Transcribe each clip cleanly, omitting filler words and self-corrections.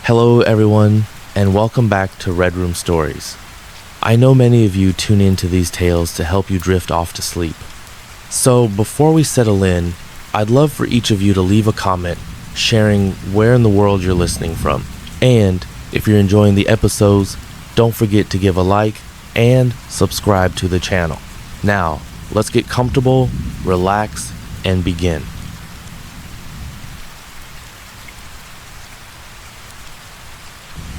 Hello, everyone, and welcome back to Red Room Stories. I know many of you tune into these tales to help you drift off to sleep. So, before we settle in, I'd love for each of you to leave a comment sharing where in the world you're listening from. And if you're enjoying the episodes, don't forget to give a like and subscribe to the channel. Now, let's get comfortable, relax, and begin.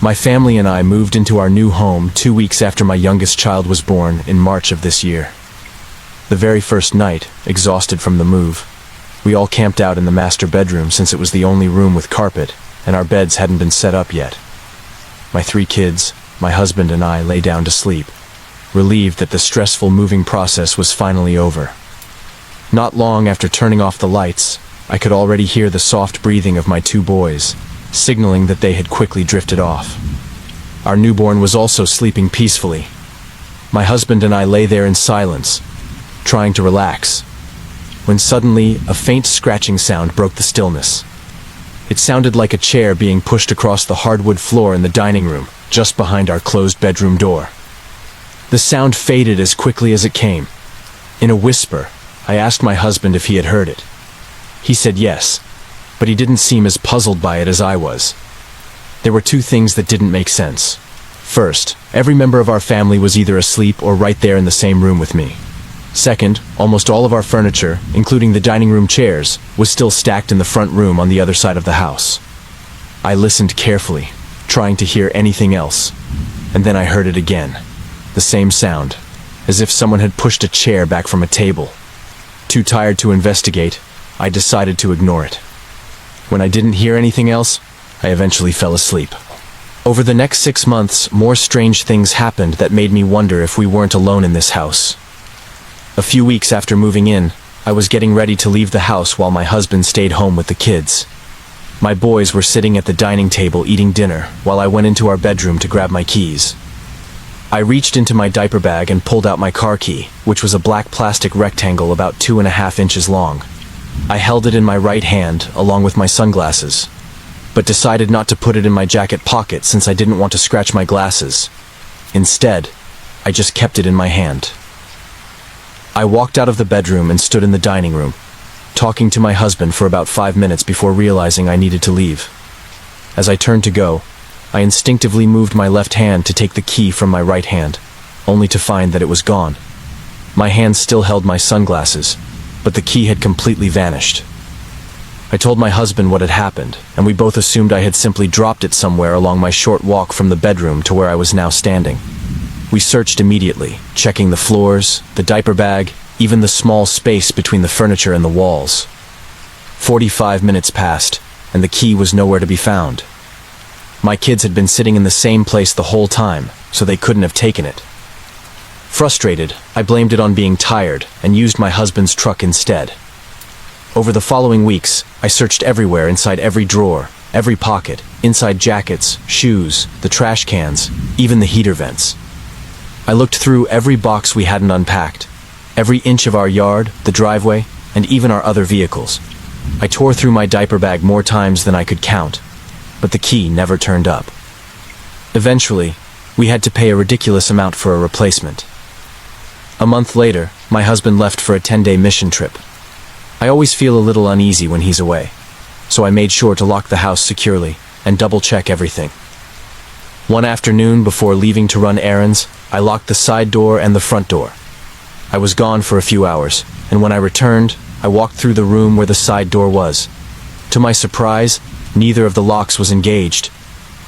My family and I moved into our new home 2 weeks after my youngest child was born in March of this year. The very first night, exhausted from the move, we all camped out in the master bedroom since it was the only room with carpet and our beds hadn't been set up yet. My 3 kids, my husband and I lay down to sleep, relieved that the stressful moving process was finally over. Not long after turning off the lights, I could already hear the soft breathing of my 2 boys, signaling that they had quickly drifted off. Our newborn was also sleeping peacefully. My husband and I lay there in silence, trying to relax, when suddenly a faint scratching sound broke the stillness. It sounded like a chair being pushed across the hardwood floor in the dining room, just behind our closed bedroom door. The sound faded as quickly as it came. In a whisper, I asked my husband if he had heard it. He said yes, but he didn't seem as puzzled by it as I was. There were 2 things that didn't make sense. First, every member of our family was either asleep or right there in the same room with me. Second, almost all of our furniture, including the dining room chairs, was still stacked in the front room on the other side of the house. I listened carefully, trying to hear anything else, and then I heard it again. The same sound, as if someone had pushed a chair back from a table. Too tired to investigate, I decided to ignore it. When I didn't hear anything else, I eventually fell asleep. Over the next 6 months, more strange things happened that made me wonder if we weren't alone in this house. A few weeks after moving in, I was getting ready to leave the house while my husband stayed home with the kids. My boys were sitting at the dining table eating dinner while I went into our bedroom to grab my keys. I reached into my diaper bag and pulled out my car key, which was a black plastic rectangle about 2.5 inches long. I held it in my right hand along with my sunglasses, but decided not to put it in my jacket pocket since I didn't want to scratch my glasses. Instead, I just kept it in my hand. I walked out of the bedroom and stood in the dining room, talking to my husband for about 5 minutes before realizing I needed to leave. As I turned to go, I instinctively moved my left hand to take the key from my right hand, only to find that it was gone. My hand still held my sunglasses, but the key had completely vanished. I told my husband what had happened, and we both assumed I had simply dropped it somewhere along my short walk from the bedroom to where I was now standing. We searched immediately, checking the floors, the diaper bag, even the small space between the furniture and the walls. 45 minutes passed, and the key was nowhere to be found. My kids had been sitting in the same place the whole time, so they couldn't have taken it. Frustrated, I blamed it on being tired and used my husband's truck instead. Over the following weeks, I searched everywhere inside every drawer, every pocket, inside jackets, shoes, the trash cans, even the heater vents. I looked through every box we hadn't unpacked, every inch of our yard, the driveway, and even our other vehicles. I tore through my diaper bag more times than I could count, but the key never turned up. Eventually, we had to pay a ridiculous amount for a replacement. A month later, my husband left for a 10-day mission trip. I always feel a little uneasy when he's away, so I made sure to lock the house securely and double-check everything. One afternoon, before leaving to run errands, I locked the side door and the front door. I was gone for a few hours, and when I returned, I walked through the room where the side door was. To my surprise, neither of the locks was engaged.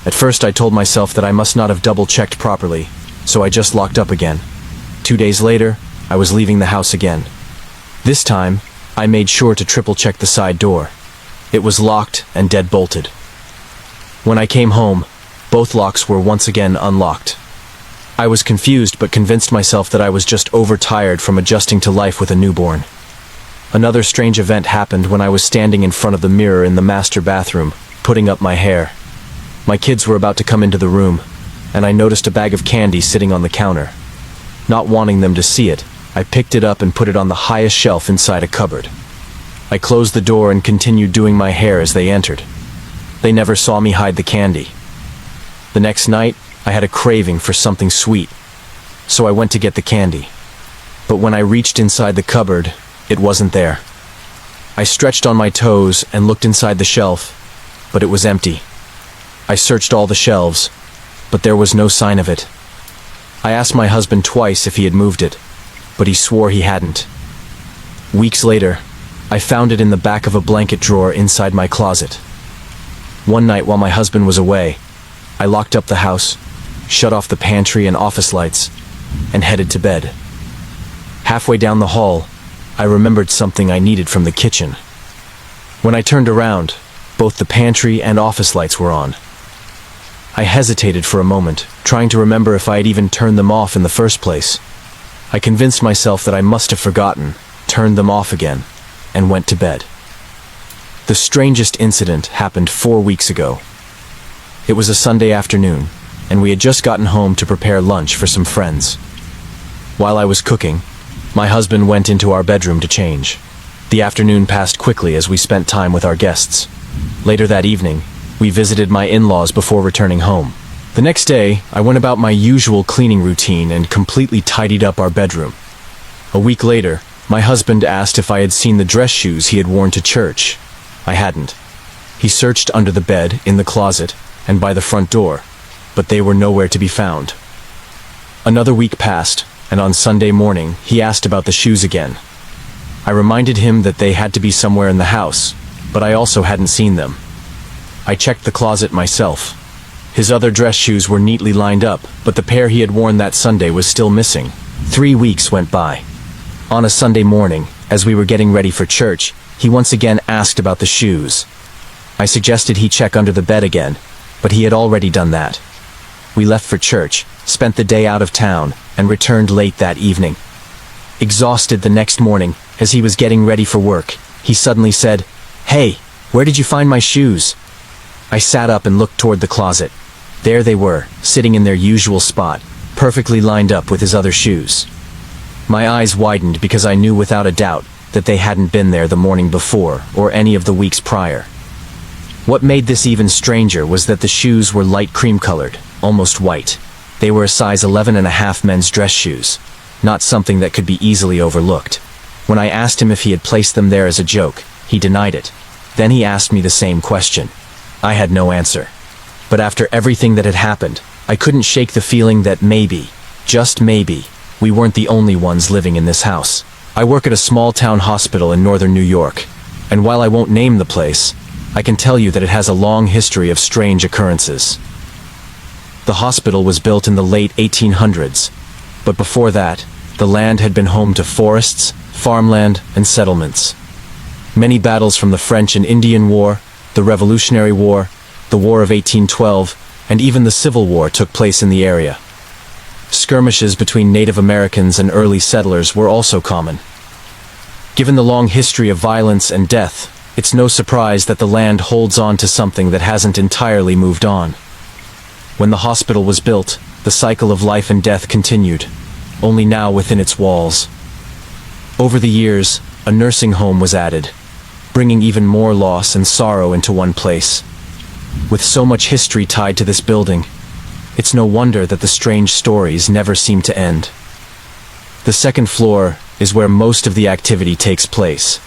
At first I told myself that I must not have double-checked properly, so I just locked up again. 2 days later, I was leaving the house again. This time, I made sure to triple-check the side door. It was locked and dead-bolted. When I came home, both locks were once again unlocked. I was confused but convinced myself that I was just overtired from adjusting to life with a newborn. Another strange event happened when I was standing in front of the mirror in the master bathroom, putting up my hair. My kids were about to come into the room, and I noticed a bag of candy sitting on the counter. Not wanting them to see it, I picked it up and put it on the highest shelf inside a cupboard. I closed the door and continued doing my hair as they entered. They never saw me hide the candy, The next night, I had a craving for something sweet, so I went to get the candy. But when I reached inside the cupboard, it wasn't there. I stretched on my toes and looked inside the shelf, but it was empty. I searched all the shelves, but there was no sign of it. I asked my husband twice if he had moved it, but he swore he hadn't. Weeks later, I found it in the back of a blanket drawer inside my closet. One night while my husband was away, I locked up the house, shut off the pantry and office lights, and headed to bed. Halfway down the hall, I remembered something I needed from the kitchen. When I turned around, both the pantry and office lights were on. I hesitated for a moment, trying to remember if I had even turned them off in the first place. I convinced myself that I must have forgotten, turned them off again, and went to bed. The strangest incident happened 4 weeks ago. It was a Sunday afternoon, and we had just gotten home to prepare lunch for some friends. While I was cooking, my husband went into our bedroom to change. The afternoon passed quickly as we spent time with our guests. Later that evening, we visited my in-laws before returning home. The next day, I went about my usual cleaning routine and completely tidied up our bedroom. A week later, my husband asked if I had seen the dress shoes he had worn to church. I hadn't. He searched under the bed, in the closet, and by the front door, but they were nowhere to be found. Another week passed, and on Sunday morning, he asked about the shoes again. I reminded him that they had to be somewhere in the house, but I also hadn't seen them. I checked the closet myself. His other dress shoes were neatly lined up, but the pair he had worn that Sunday was still missing. 3 weeks went by. On a Sunday morning, as we were getting ready for church, he once again asked about the shoes. I suggested he check under the bed again, but he had already done that. We left for church, spent the day out of town, and returned late that evening. Exhausted the next morning, as he was getting ready for work, he suddenly said, "Hey, where did you find my shoes?" I sat up and looked toward the closet. There they were, sitting in their usual spot, perfectly lined up with his other shoes. My eyes widened because I knew without a doubt that they hadn't been there the morning before or any of the weeks prior. What made this even stranger was that the shoes were light cream-colored, almost white. They were a size 11.5 men's dress shoes, not something that could be easily overlooked. When I asked him if he had placed them there as a joke, he denied it. Then he asked me the same question. I had no answer. But after everything that had happened, I couldn't shake the feeling that maybe, just maybe, we weren't the only ones living in this house. I work at a small-town hospital in northern New York, and while I won't name the place, I can tell you that it has a long history of strange occurrences. The hospital was built in the late 1800s, but before that, the land had been home to forests, farmland, and settlements. Many battles from the French and Indian War, the Revolutionary War, the War of 1812, and even the Civil War took place in the area. Skirmishes between Native Americans and early settlers were also common. Given the long history of violence and death, it's no surprise that the land holds on to something that hasn't entirely moved on. When the hospital was built, the cycle of life and death continued, only now within its walls. Over the years, a nursing home was added, bringing even more loss and sorrow into one place. With so much history tied to this building, it's no wonder that the strange stories never seem to end. The second floor is where most of the activity takes place.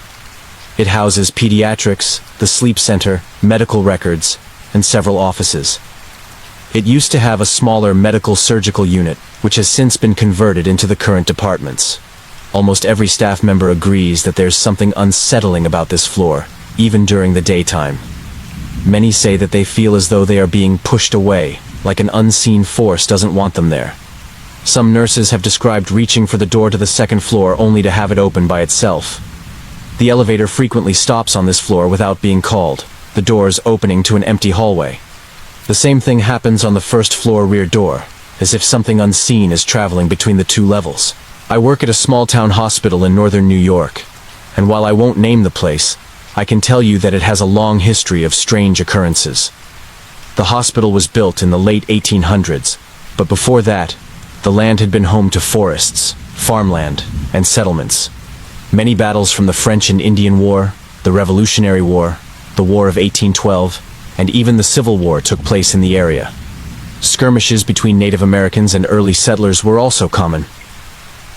It houses pediatrics, the sleep center, medical records, and several offices. It used to have a smaller medical surgical unit, which has since been converted into the current departments. Almost every staff member agrees that there's something unsettling about this floor, even during the daytime. Many say that they feel as though they are being pushed away, like an unseen force doesn't want them there. Some nurses have described reaching for the door to the second floor only to have it open by itself. The elevator frequently stops on this floor without being called, the doors opening to an empty hallway. The same thing happens on the first floor rear door, as if something unseen is traveling between the two levels. I work at a small-town hospital in northern New York, and while I won't name the place, I can tell you that it has a long history of strange occurrences. The hospital was built in the late 1800s, but before that, the land had been home to forests, farmland, and settlements. Many battles from the French and Indian War, the Revolutionary War, the War of 1812, and even the Civil War took place in the area. Skirmishes between Native Americans and early settlers were also common.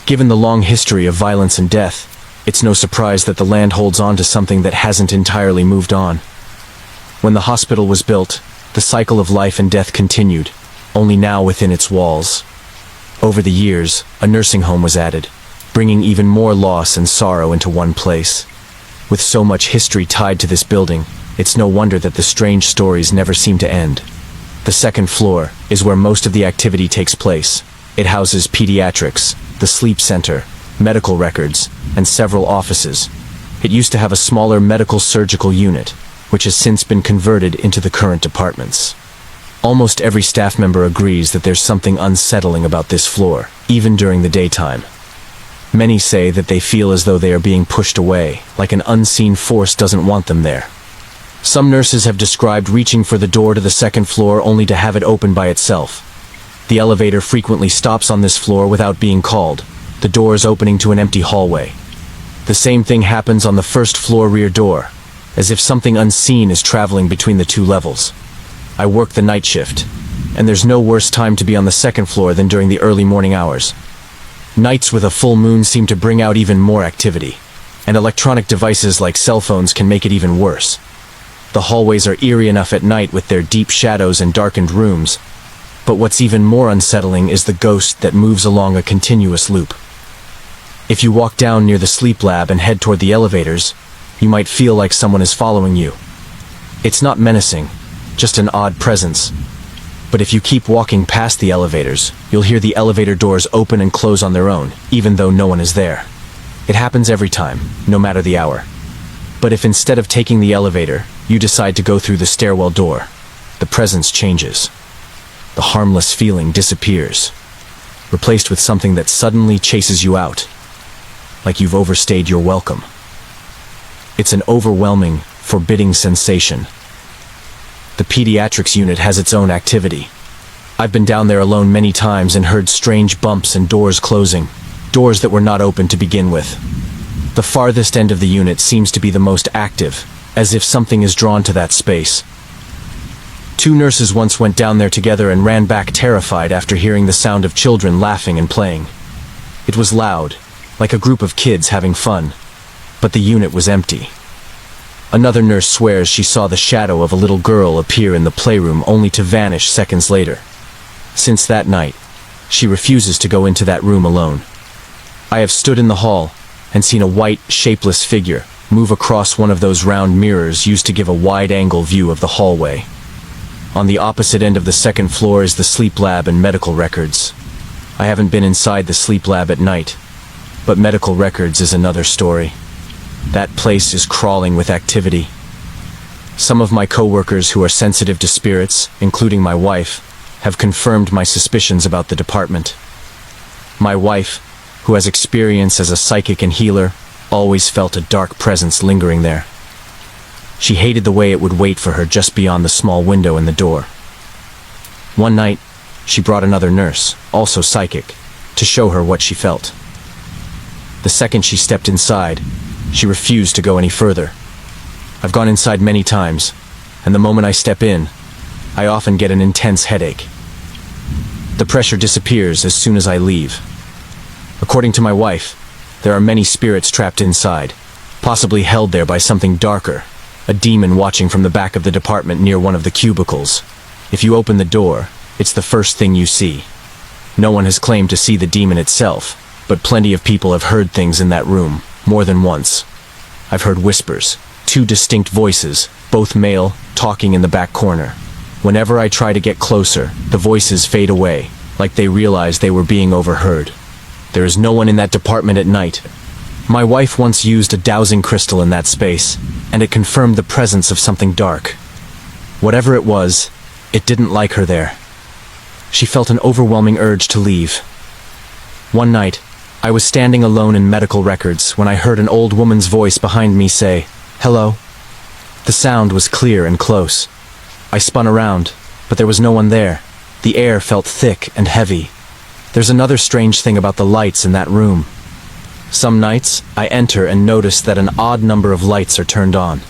Given the long history of violence and death, it's no surprise that the land holds on to something that hasn't entirely moved on. When the hospital was built, the cycle of life and death continued, only now within its walls. Over the years, a nursing home was added, bringing even more loss and sorrow into one place. With so much history tied to this building, it's no wonder that the strange stories never seem to end. The second floor is where most of the activity takes place. It houses pediatrics, the sleep center, medical records, and several offices. It used to have a smaller medical surgical unit, which has since been converted into the current departments. Almost every staff member agrees that there's something unsettling about this floor, even during the daytime. Many say that they feel as though they are being pushed away, like an unseen force doesn't want them there. Some nurses have described reaching for the door to the second floor only to have it open by itself. The elevator frequently stops on this floor without being called, the doors opening to an empty hallway. The same thing happens on the first floor rear door, as if something unseen is traveling between the two levels. I work the night shift, and there's no worse time to be on the second floor than during the early morning hours. Nights with a full moon seem to bring out even more activity, and electronic devices like cell phones can make it even worse. The hallways are eerie enough at night with their deep shadows and darkened rooms, but what's even more unsettling is the ghost that moves along a continuous loop. If you walk down near the sleep lab and head toward the elevators, you might feel like someone is following you. It's not menacing, just an odd presence. But if you keep walking past the elevators, you'll hear the elevator doors open and close on their own, even though no one is there. It happens every time, no matter the hour. But if instead of taking the elevator, you decide to go through the stairwell door, the presence changes. The harmless feeling disappears, replaced with something that suddenly chases you out, like you've overstayed your welcome. It's an overwhelming, forbidding sensation. The pediatrics unit has its own activity. I've been down there alone many times and heard strange bumps and doors closing, doors that were not open to begin with. The farthest end of the unit seems to be the most active, as if something is drawn to that space. 2 nurses once went down there together and ran back terrified after hearing the sound of children laughing and playing. It was loud, like a group of kids having fun, but the unit was empty. Another nurse swears she saw the shadow of a little girl appear in the playroom only to vanish seconds later. Since that night, she refuses to go into that room alone. I have stood in the hall and seen a white, shapeless figure move across one of those round mirrors used to give a wide-angle view of the hallway. On the opposite end of the second floor is the sleep lab and medical records. I haven't been inside the sleep lab at night, but medical records is another story. That place is crawling with activity. Some of my coworkers who are sensitive to spirits, including my wife, have confirmed my suspicions about the department. My wife, who has experience as a psychic and healer, always felt a dark presence lingering there. She hated the way it would wait for her just beyond the small window in the door. One night, she brought another nurse, also psychic, to show her what she felt. The second she stepped inside, she refused to go any further. I've gone inside many times, and the moment I step in, I often get an intense headache. The pressure disappears as soon as I leave. According to my wife, there are many spirits trapped inside, possibly held there by something darker, a demon watching from the back of the department near one of the cubicles. If you open the door, it's the first thing you see. No one has claimed to see the demon itself, but plenty of people have heard things in that room, more than once. I've heard whispers, 2 distinct voices, both male, talking in the back corner. Whenever I try to get closer, the voices fade away, like they realize they were being overheard. There is no one in that department at night. My wife once used a dowsing crystal in that space, and it confirmed the presence of something dark. Whatever it was, it didn't like her there. She felt an overwhelming urge to leave. One night, I was standing alone in medical records when I heard an old woman's voice behind me say, "Hello." The sound was clear and close. I spun around, but there was no one there. The air felt thick and heavy. There's another strange thing about the lights in that room. Some nights, I enter and notice that an odd number of lights are turned on.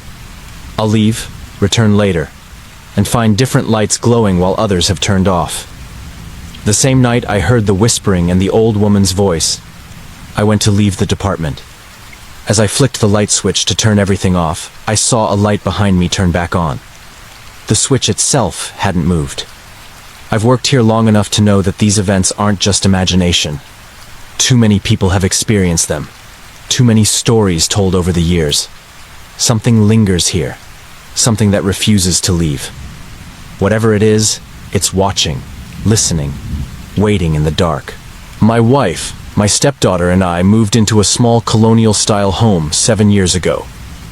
I'll leave, return later, and find different lights glowing while others have turned off. The same night I heard the whispering and the old woman's voice. I went to leave the department. As I flicked the light switch to turn everything off, I saw a light behind me turn back on. The switch itself hadn't moved. I've worked here long enough to know that these events aren't just imagination. Too many people have experienced them. Too many stories told over the years. Something lingers here. Something that refuses to leave. Whatever it is, it's watching, listening, waiting in the dark. My wife, my stepdaughter and I moved into a small colonial-style home 7 years ago.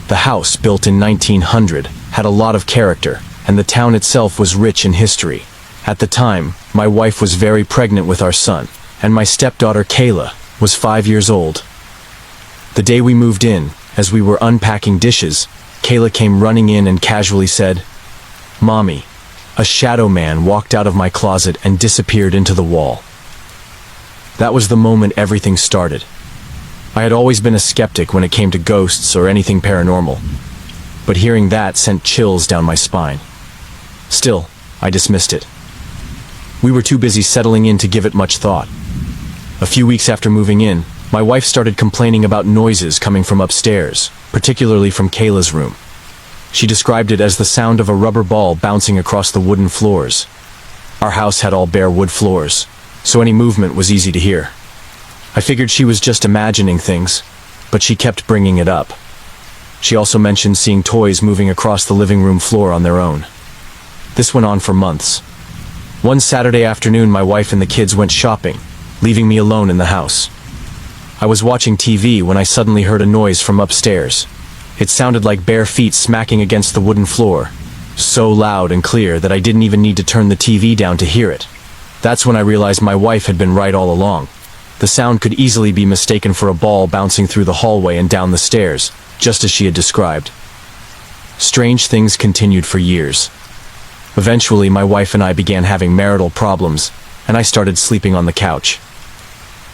The house, built in 1900, had a lot of character, and the town itself was rich in history. At the time, my wife was very pregnant with our son, and my stepdaughter Kayla was 5 years old. The day we moved in, as we were unpacking dishes, Kayla came running in and casually said, "Mommy, a shadow man walked out of my closet and disappeared into the wall." That was the moment everything started. I had always been a skeptic when it came to ghosts or anything paranormal, but hearing that sent chills down my spine. Still, I dismissed it. We were too busy settling in to give it much thought. A few weeks after moving in, my wife started complaining about noises coming from upstairs, particularly from Kayla's room. She described it as the sound of a rubber ball bouncing across the wooden floors. Our house had all bare wood floors, so any movement was easy to hear. I figured she was just imagining things, but she kept bringing it up. She also mentioned seeing toys moving across the living room floor on their own. This went on for months. One Saturday afternoon, my wife and the kids went shopping, leaving me alone in the house. I was watching TV when I suddenly heard a noise from upstairs. It sounded like bare feet smacking against the wooden floor, so loud and clear that I didn't even need to turn the TV down to hear it. That's when I realized my wife had been right all along. The sound could easily be mistaken for a ball bouncing through the hallway and down the stairs, just as she had described. Strange things continued for years. Eventually, my wife and I began having marital problems, and I started sleeping on the couch.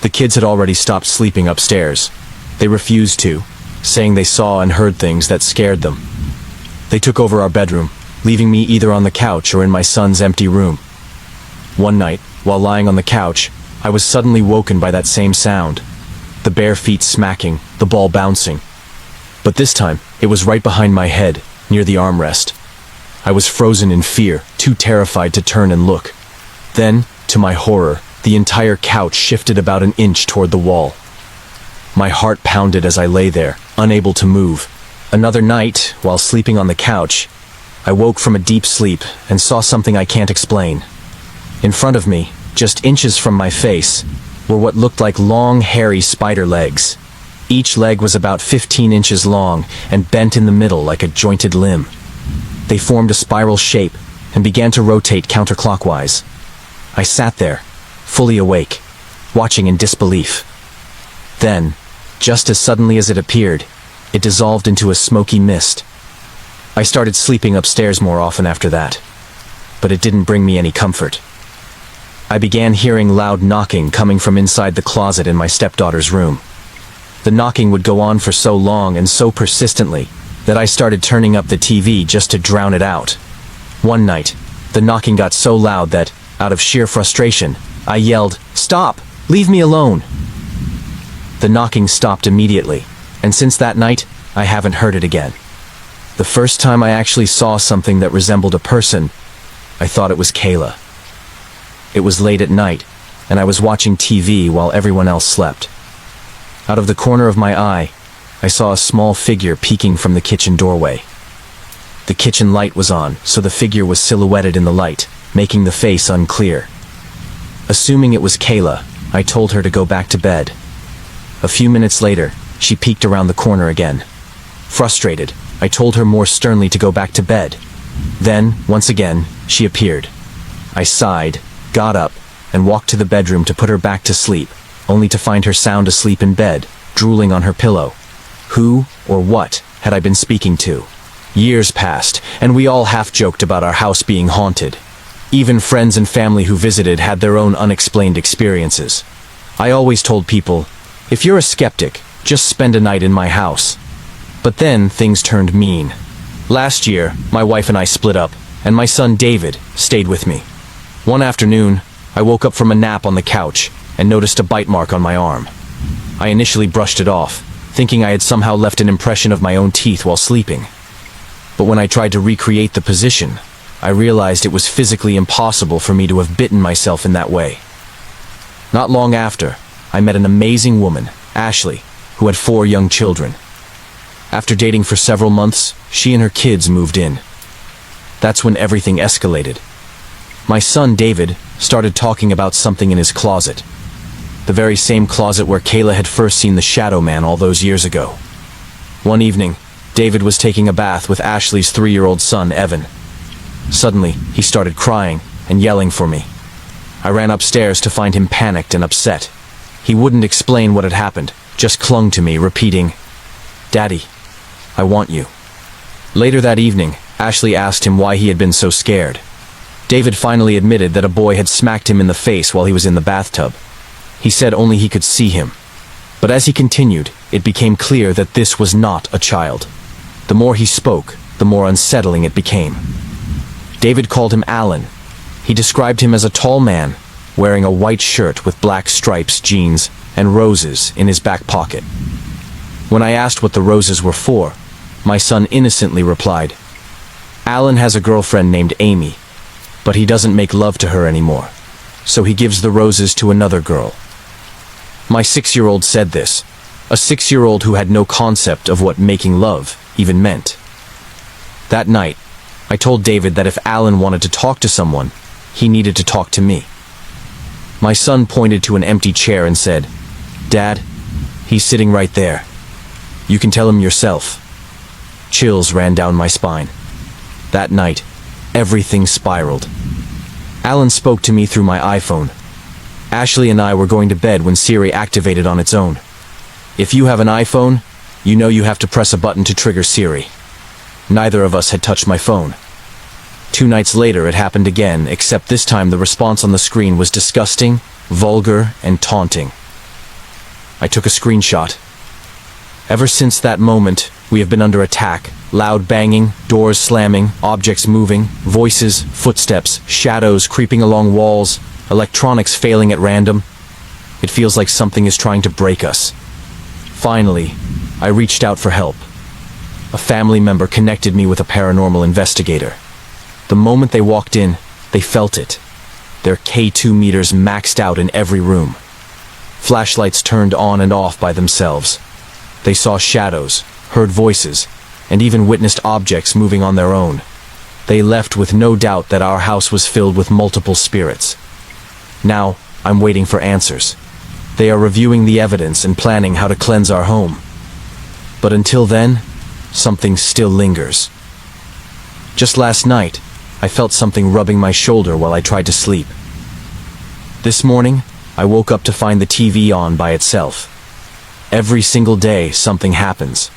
The kids had already stopped sleeping upstairs. They refused to, saying they saw and heard things that scared them. They took over our bedroom, leaving me either on the couch or in my son's empty room. One night, while lying on the couch, I was suddenly woken by that same sound. The bare feet smacking, the ball bouncing. But this time, it was right behind my head, near the armrest. I was frozen in fear, too terrified to turn and look. Then, to my horror, the entire couch shifted about an inch toward the wall. My heart pounded as I lay there, unable to move. Another night, while sleeping on the couch, I woke from a deep sleep and saw something I can't explain. In front of me, just inches from my face, were what looked like long, hairy spider legs. Each leg was about 15 inches long and bent in the middle like a jointed limb. They formed a spiral shape and began to rotate counterclockwise. I sat there, fully awake, watching in disbelief. Then, just as suddenly as it appeared, it dissolved into a smoky mist. I started sleeping upstairs more often after that, but it didn't bring me any comfort. I began hearing loud knocking coming from inside the closet in my stepdaughter's room. The knocking would go on for so long and so persistently that I started turning up the TV just to drown it out. One night, the knocking got so loud that, out of sheer frustration, I yelled, "Stop! Leave me alone!" The knocking stopped immediately, and since that night, I haven't heard it again. The first time I actually saw something that resembled a person, I thought it was Kayla. It was late at night, and I was watching TV while everyone else slept. Out of the corner of my eye, I saw a small figure peeking from the kitchen doorway. The kitchen light was on, so the figure was silhouetted in the light, making the face unclear. Assuming it was Kayla, I told her to go back to bed. A few minutes later, she peeked around the corner again. Frustrated, I told her more sternly to go back to bed. Then, once again, she appeared. I sighed, got up, and walked to the bedroom to put her back to sleep, only to find her sound asleep in bed, drooling on her pillow. Who, or what, had I been speaking to? Years passed, and we all half-joked about our house being haunted. Even friends and family who visited had their own unexplained experiences. I always told people, if you're a skeptic, just spend a night in my house. But then things turned mean. Last year, my wife and I split up, and my son David stayed with me. One afternoon, I woke up from a nap on the couch and noticed a bite mark on my arm. I initially brushed it off, thinking I had somehow left an impression of my own teeth while sleeping. But when I tried to recreate the position, I realized it was physically impossible for me to have bitten myself in that way. Not long after, I met an amazing woman, Ashley, who had 4 young children. After dating for several months, she and her kids moved in. That's when everything escalated. My son David started talking about something in his closet. The very same closet where Kayla had first seen the shadow man all those years ago. One evening, David was taking a bath with Ashley's 3-year-old son, Evan. Suddenly, he started crying and yelling for me. I ran upstairs to find him panicked and upset. He wouldn't explain what had happened, just clung to me, repeating, "Daddy, I want you." Later that evening, Ashley asked him why he had been so scared. David finally admitted that a boy had smacked him in the face while he was in the bathtub. He said only he could see him. But as he continued, it became clear that this was not a child. The more he spoke, the more unsettling it became. David called him Alan. He described him as a tall man, wearing a white shirt with black stripes, jeans, and roses in his back pocket. When I asked what the roses were for, my son innocently replied, "Alan has a girlfriend named Amy, but he doesn't make love to her anymore, so he gives the roses to another girl." My 6-year-old said this, a 6-year-old who had no concept of what making love even meant. That night, I told David that if Alan wanted to talk to someone, he needed to talk to me. My son pointed to an empty chair and said, "Dad, he's sitting right there. You can tell him yourself." Chills ran down my spine. That night, everything spiraled. Alan spoke to me through my iPhone. Ashley and I were going to bed when Siri activated on its own. If you have an iPhone, you know you have to press a button to trigger Siri. Neither of us had touched my phone. 2 nights later, it happened again, except this time the response on the screen was disgusting, vulgar, and taunting. I took a screenshot. Ever since that moment, we have been under attack. Loud banging, doors slamming, objects moving, voices, footsteps, shadows creeping along walls, electronics failing at random. It feels like something is trying to break us. Finally, I reached out for help. A family member connected me with a paranormal investigator. The moment they walked in, they felt it. Their K2 meters maxed out in every room. Flashlights turned on and off by themselves. They saw shadows, heard voices, and even witnessed objects moving on their own. They left with no doubt that our house was filled with multiple spirits. Now, I'm waiting for answers. They are reviewing the evidence and planning how to cleanse our home. But until then, something still lingers. Just last night, I felt something rubbing my shoulder while I tried to sleep. This morning, I woke up to find the TV on by itself. Every single day, something happens.